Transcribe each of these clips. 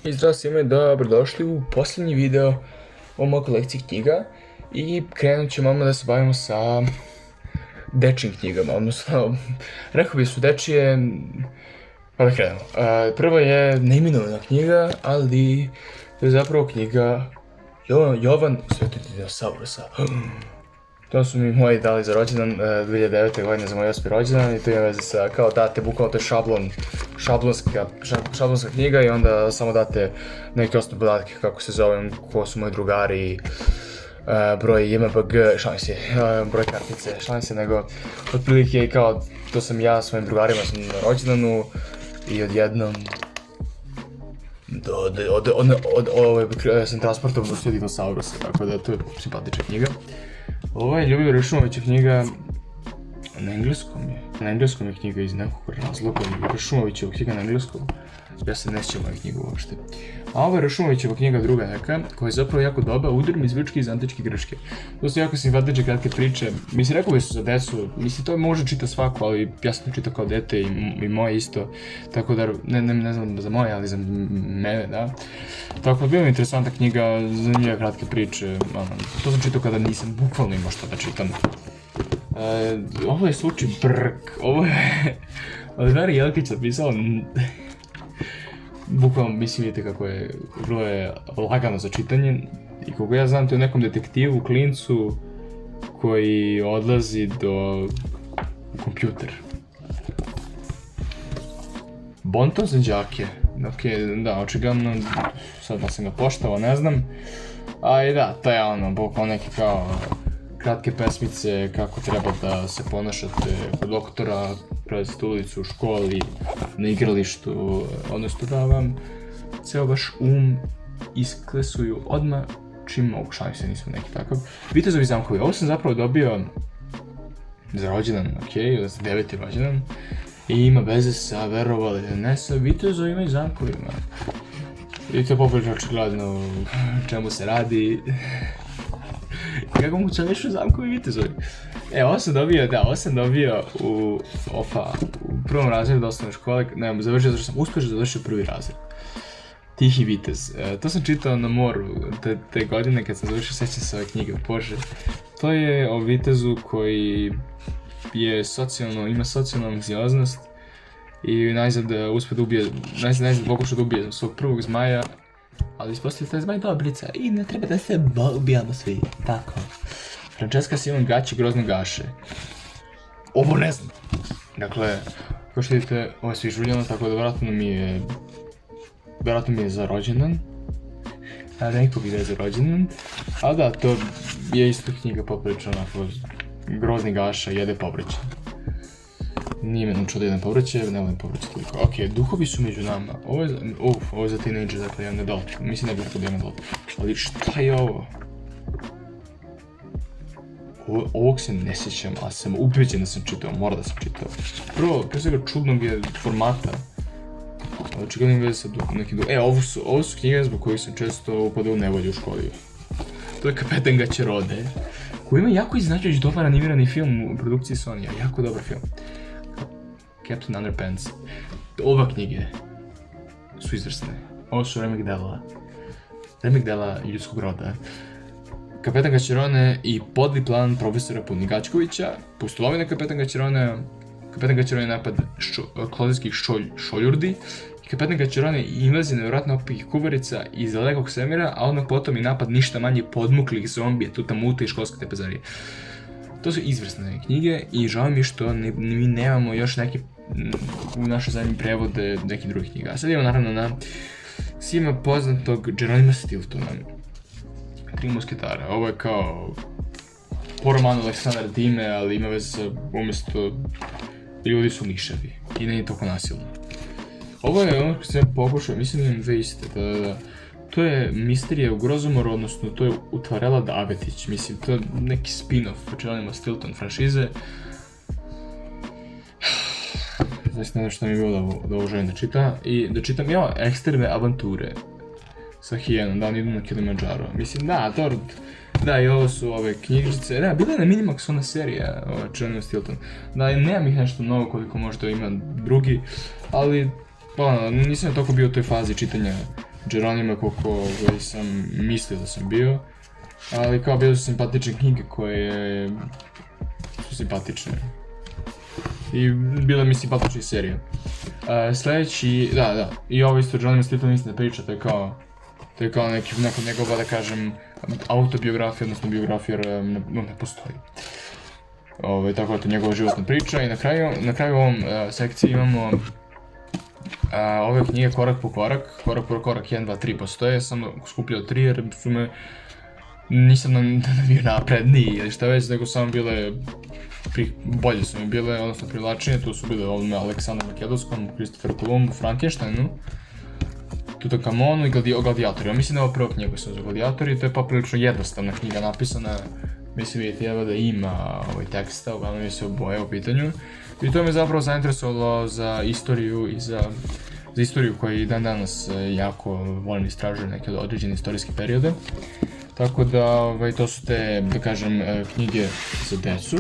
I zdravo svima i dobrodošli u posljednji video o mojoj kolekciji knjiga i krenut ćemo da se bavimo sa dečjim knjigama, odnosno rekao bi su dečije, pa da krenemo. Prva je neimenovana knjiga, ali to je zapravo knjiga Jovan Svetog dinosaurusa. To su mi moji dali za rođendan 2009. godine za moj 8. rođendan i to ima veze sa, kao date, bukvalno to je šablonska knjiga i onda samo date neke osnovne podatke, kako se zovem, ko su moji drugari, broj JMBG, šalim se, broj kartice, šalim se, nego otprilike i kao to sam ja s mojim drugarima sam na rođendanu i odjednom sam transportovan do dinosaurusa, tako da to je simpatična knjiga. Ovo je Ljubivoja Ršumovića knjiga, na engleskom je knjiga iz nekog razloga, Ršumovićeva knjiga na engleskom, ja se ne sjećam moje knjigu uopšte. A ovo je Ršumovićeva knjiga druga neka, koja je zapravo jako dobra, udrmi izvučki iz antičke Grčke. To su jako simpatične kratke priče, mislim rekao bi su za decu, mislim to može čita svako, ali ja sam to čitao kao dete i moje isto, tako da ne znam za moje, ali za mene, da. Tako da bila mi interesantna knjiga, zanimljive kratke priče, to sam čitao kada nisam bukvalno imao šta da čitam. Ovo je slučaj Brk, ovo je Olivera Jelkić napisao, bukvalno mislim vidite kako je, vrlo je lagano za čitanje i koliko ja znam to je nekom detektivu, klincu koji odlazi u kompjuter. Bonton za đake, ok, da, očigledno, sad da sam ga poštavao, ne znam, ali da, to je ono, bukvalno neke kao kratke pesmice kako treba da se ponašate kod doktora, prelazite ulicu u školi, na igralištu, odnosno da vam ceo vaš isklesuju odmah čim mogu, šalim se, nisam neki takav. Vitezovi zamkovi, ovo sam zapravo dobio za rođendan, ok, za 9. rođendan i ima veze sa, verovali ili ne, sa vitezovima i zamkovima. I to je poprilično očigledno čemu se radi. Kako mogu više zamkovi vitezovi? Ovo sam dobio u prvom razredu osnovne škole, ne, završio zato što sam uspešno završio prvi razred. Tihi vitez. To sam čitao na moru te godine kad sam završio, sećam se ove knjige, bože. To je o vitezu koji je ima socijalnu anksioznost i najzad pokušao da ubije svog prvog zmaja, ali ispostavio taj zmaj dobrica i ne treba da se ubijamo svi, tako. Francesca Simon Gaći grozno gaše. Ovo ne znam. Dakle, kao što vidite, ovo je svi žuljeno, tako da vjerojatno mi je za rođendan. Rekao bih da je za rođendan. Ali da, to je isto knjiga poprilično onako, grozni gaša, jede povrće. Nije me naučio da jedem povrće, ne volim povrće toliko. Ok, duhovi su među nama. Ovo je za teenager, dakle jedan adult. Mislim ne bih rekao da jedan adult. Ali šta je ovo? Ovog se ne sjećam, ali sam ubeđen da sam čitao, mora da sam čitao. Prvo svega čudnog je formata. Očigledno veze sa nekim ovo su knjige zbog kojih sam često upadao u nevolju u školi. To je Kapetan Gaćerode, koji ima jako iznenađujući dobar animirani film u produkciji Sony-a, jako dobar film. Captain Underpants. Ova knjige su izvrsne. Ovo su remek dela ljudskog roda. Kapetan Gaćerone i podli plan profesora Punigačkovića, pustolovina Kapetan Gaćerone napad klozijskih šoljurdi i Kapetan Gaćerone invazija nevjerojatno opih kuvarica iz dalekog svemira, a odmah potom i napad ništa manje podmuklih zombija, tutamuta i školske tepezarije. To su izvrsne knjige i žao mi što mi nemamo još neke u našoj zadnji prevode nekih drugih knjiga. A sad imamo naravno na svima poznatog Jeronima Stiltona. Tri musketara. Ovo je kao po romanu Aleksandra Dime, ali ima veze sa umjesto ljudi su miševi i nije toliko nasilno. Ovo je ono što sam pokušao, mislim da imam dve iste, da. To je Misterija u Grozomoru, odnosno to je Utvarela Davetić, mislim to je neki spin-off Jeronima Stilton franšize. Zaista ne znam što mi je bilo da ovo želim da čitam, ekstremne avanture sa hijenom, da oni idu na Kilimanjaro. Mislim, da, i ovo su ove knjižice, bila je na Minimax ona serija, Jeronima Stilton. Da, nemam ih nešto mnogo koliko možda ima drugi, ali nisam toliko bio u toj fazi čitanja Geronima koliko sam mislio da sam bio. Ali kao bile su simpatične knjige koje su simpatične. I bila mi simpatična serija. Sljedeći, da, i ovo isto Geronima Stilton mislim da priča, to je kao neka njegova, da kažem, autobiografija, odnosno biografija, ne postoji. Tako da to je njegova životna priča i na kraju u ovom sekciji imamo ove knjige korak po korak, 1, 2, 3 postoje, sam skupljao 3 jer su me, nisam bio napredniji ili šta već, nego samo bile, bolje su mi bile, odnosno privlačenje, tu su bile ovome Aleksandru Makedonskom, Kristoferu Kolumbu, Frankensteinu, Tutankamonu i o Gladiatori. Ja mislim da je ovo prva knjiga su za Gladiatori, to je poprilično jednostavna knjiga napisana. Mislim vidjeti evo da ima teksta, uglavnom je se oboje u pitanju. I to me zapravo zainteresovalo za istoriju i za istoriju koju i dan danas jako volim istražujem neke određene istorijske periode. Tako da to su te, da kažem, knjige za decu.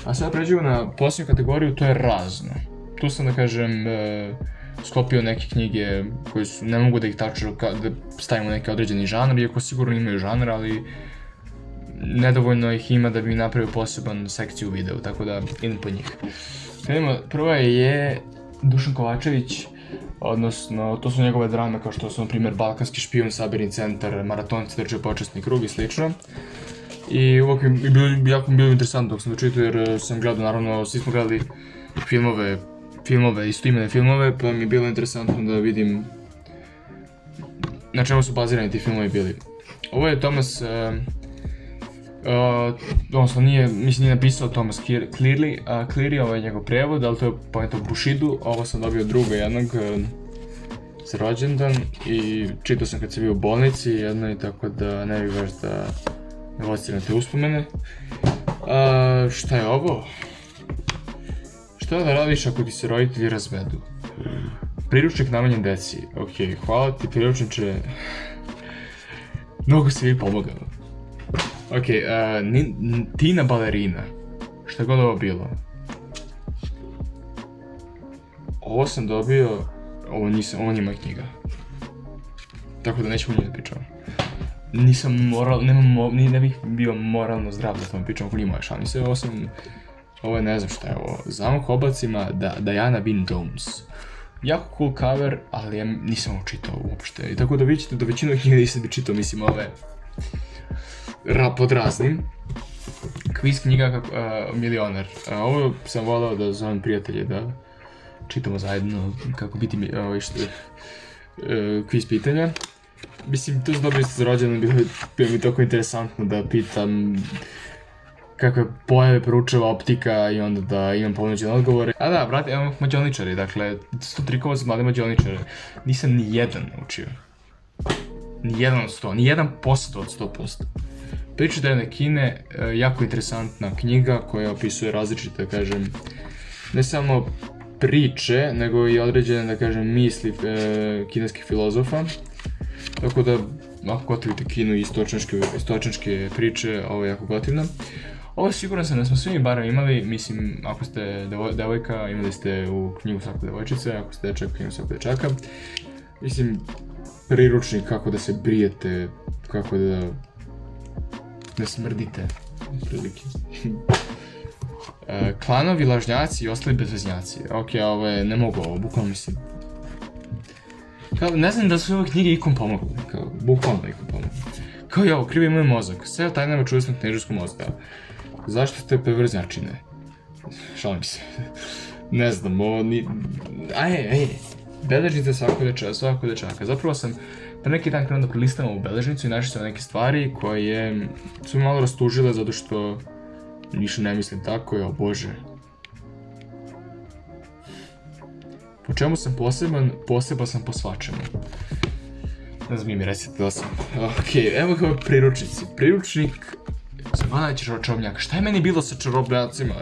A sada pređemo na posljednju kategoriju, to je razno. Tu sam, da kažem, sklopio neke knjige koje su, ne mogu da ih tačno da stavimo neki određeni žanr, iako sigurno imaju žanr, ali nedovoljno ih ima da bi napravio poseban sekciju u videu, tako da idem po njih. Krenimo, prva je Dušan Kovačević, odnosno to su njegove drame kao što su na primjer Balkanski špijun, Sabirni centar, Maratonci trče počasni krug i slično. I uvijek mi jako bilo interesantno dok sam to čitao jer sam gledao, naravno svi smo gledali filmove, istoimene filmove, pa mi je bilo interesantno da vidim na čemu su bazirani ti filmovi bili. Ovo je Thomas, odnosno nije napisao Thomas Cleary, ovo je njegov prijevod, ali to je poenta Bushido, ovo sam dobio druga jednog za rođendan i čitao sam kad sam bio u bolnici jednoj, tako da ne bih baš da ne lociram te uspomene. Šta je ovo? Šta da radiš ako ti se roditelji razvedu? Priručnik namenjen deci. Ok, hvala ti priručniče. Mnogo si mi pomogao. Ok, Tina balerina. Šta god ovo bilo? Ovo sam dobio, ovo nije moja knjiga. Tako da nećemo njih da pričamo. Nisam ne bih bio moralno zdrav da tome pričam, ako nije moja šanse. Ovo je, ne znam šta je ovo, Zamok u oblacima, Diana Bean Jones. Jako cool cover, ali ja nisam ovo čitao uopšte. I tako da vi ćete da većinu knjiga nisam bi čitao, mislim ove pod raznim. Kviz knjiga Milioner. Ovo sam volao da zovem prijatelje da čitamo zajedno kako biti kviz pitanja. Mislim, to su dobili ste za rođendan, bilo mi toliko interesantno da pitam kakve pojave proučava optika i onda da imam ponuđene odgovore. A da, brate, imamo mađioničari, dakle, 100 trikova za mlade mađioničare. Nisam ni jedan naučio. Ni jedan od 100, ni 1% od 100%. Priča Drevne Kine, jako interesantna knjiga koja opisuje različite, da kažem, ne samo priče, nego i određene, da kažem, misli kineskih filozofa. Tako da, ako gotivite Kinu i istočničke priče, ovo je jako gotivno. Ovo siguran sam da smo svi barem imali, mislim, ako ste devojka, imali ste u knjigu Svaka devojčice, ako ste dečak, knjigu Svaka dečaka. Mislim, priručnik kako da se brijete, kako da ne smrdite, prilike. Klanovi, lažnjaci i ostali bezveznjaci. Ok, ovo je, ne mogu ovo, bukvalno mislim. Ne znam da su ove knjige ikom pomogli, bukvalno ikom pomogli. Kao i ovo, krivi moj mozak, sve o tajnama čudesnog književskog mozga. Zašto ste perverznjačine? Šalim se. Ne znam, ovo ni... Beležnice svakog dečaka. Zapravo sam pre neki dan krenuo da prelistam ovu beležnicu i našao sam neke stvari koje su me malo rastužile zato što ništa ne mislim tako, o bože. Po čemu sam poseban sam po svačemu. Ne znam, mi recite da sam. Ok, evo kao priručnici. Priručnik za najveći čarobnjak. Šta je meni bilo sa čarobnjacima?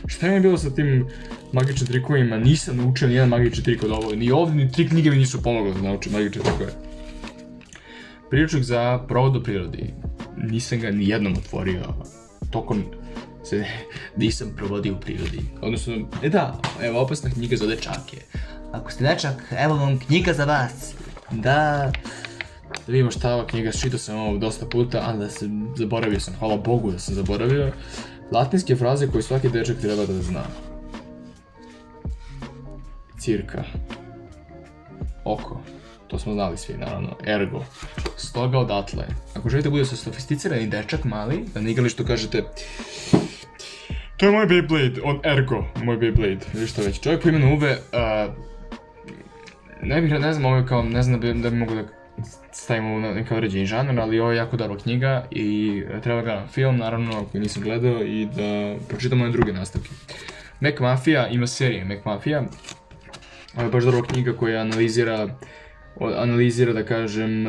Šta je meni bilo sa tim magičnim trikovima? Nisam naučio nijedan magični trik od ovo. Ni ovdje, ni 3 knjige mi nisu pomogle da naučim magične trikove. Priručnik za provod u prirodi. Nisam ga ni jednom otvorio. Tokom se nisam provodio u prirodi. Odnosno, evo opasna knjiga za dečake. Ako ste dečak, evo vam knjiga za vas. Da vidimo šta ova knjiga, čitao sam ovo dosta puta, ali da se zaboravio sam, hvala Bogu da sam zaboravio. Latinske fraze koje svaki dečak treba da zna. Cirka. Oko. To smo znali svi, naravno. Ergo. Stoga odatle. Ako želite bude sofisticirani dečak mali, da na igralištu kažete to je moj Beyblade, on Ergo, moj Beyblade. Ili što već. Čovjek po imenu Uwe, ne znam, ovo je kao, ne znam da bi mogu da stavimo u neka određeni žanr, ali ovo je jako dobra knjiga i treba gledam film, naravno, ako nisam gledao, i da pročitam moje druge nastavke. McMafia, ima serije McMafia. Ovo je baš dobra knjiga koja analizira, da kažem,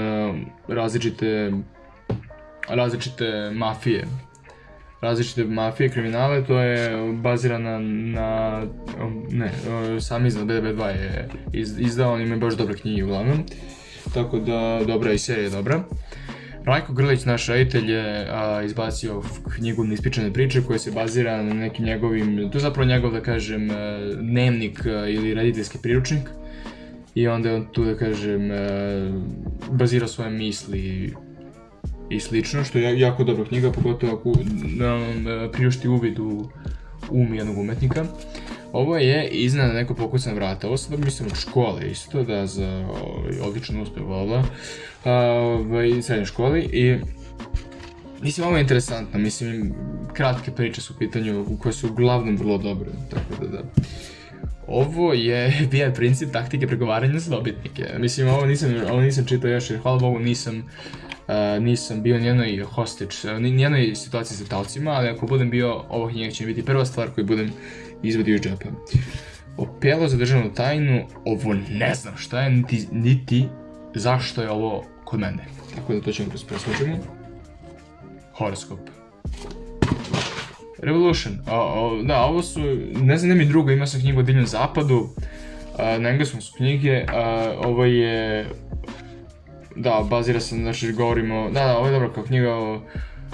različite mafije. Različite mafije, kriminale, to je bazirana na... sam iznad BB2 je izdao, on ima baš dobre knjige uglavnom. Tako da, dobra i serija je dobra. Rajko Grlić, naš reditelj, je izbacio knjigu Neispričane priče koja se bazira na nekim njegovim... To je zapravo njegov, da kažem, dnevnik ili rediteljski priručnik. I onda je on tu, da kažem, bazirao svoje misli i slično, što je jako dobra knjiga, pogotovo ako priušti uvid u jednog umetnika. Ovo je iznad neko pokucana vrata, ovo sad mislim od škole isto, da za odličan uspeh srednje školi, i mislim ovo je interesantno, mislim kratke priče su u pitanju koje su uglavnom vrlo dobre, tako da. Ovo je bio princip taktike pregovaranja za dobitnike. Mislim, ovo nisam čitao još jer hvala Bogu nisam bio nijednoj hostage, nijednoj situaciji sa talcima, ali ako budem bio, ovo knjiga će mi biti prva stvar koju budem izvadio iz džepa. Opelo za državnu tajnu, ovo ne znam šta je, niti zašto je ovo kod mene. Tako da to ćemo preslučimo. Horoskop. Revolution, da, ovo su, ne znam, mi drugo, imao sam knjigu o Divljem zapadu, na engleskom su knjige, ovo je, da, bazira se, znači govorimo, da, ovo je dobro kao knjiga o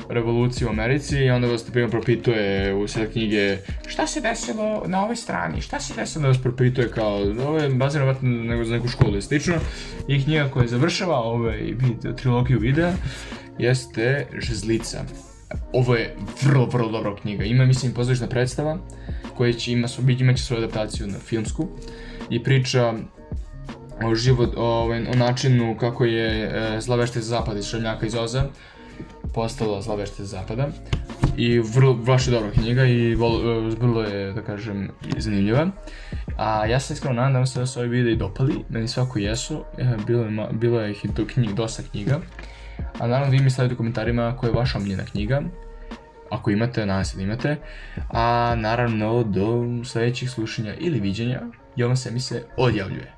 revoluciji u Americi i onda vas prima propituje u sve knjige šta se desilo na ovoj strani, šta se desilo, da vas propituje kao, ovo je bazirano nego za neku školu i slično, i knjiga koja završava ovaj trilogiju videa jeste Žezlica. Ovo je vrlo dobra knjiga, ima, mislim, pozorišna predstava koja će imaće svoju adaptaciju na filmsku i priča o načinu kako je Zla veštica zapada iz Šarmljaka iz Oza postala Zla veštica zapada i baš je dobra knjiga i vrlo je, da kažem, zanimljiva. A ja se iskreno nadam da se ovi videi dopali, meni svako jesu, bilo je dosta knjiga. A naravno vi mi stavite u komentarima koja je vaša omiljena knjiga, ako imate, nadam se da imate. A naravno do sljedećih slušanja ili viđenja, Jovan Semi se odjavljuje.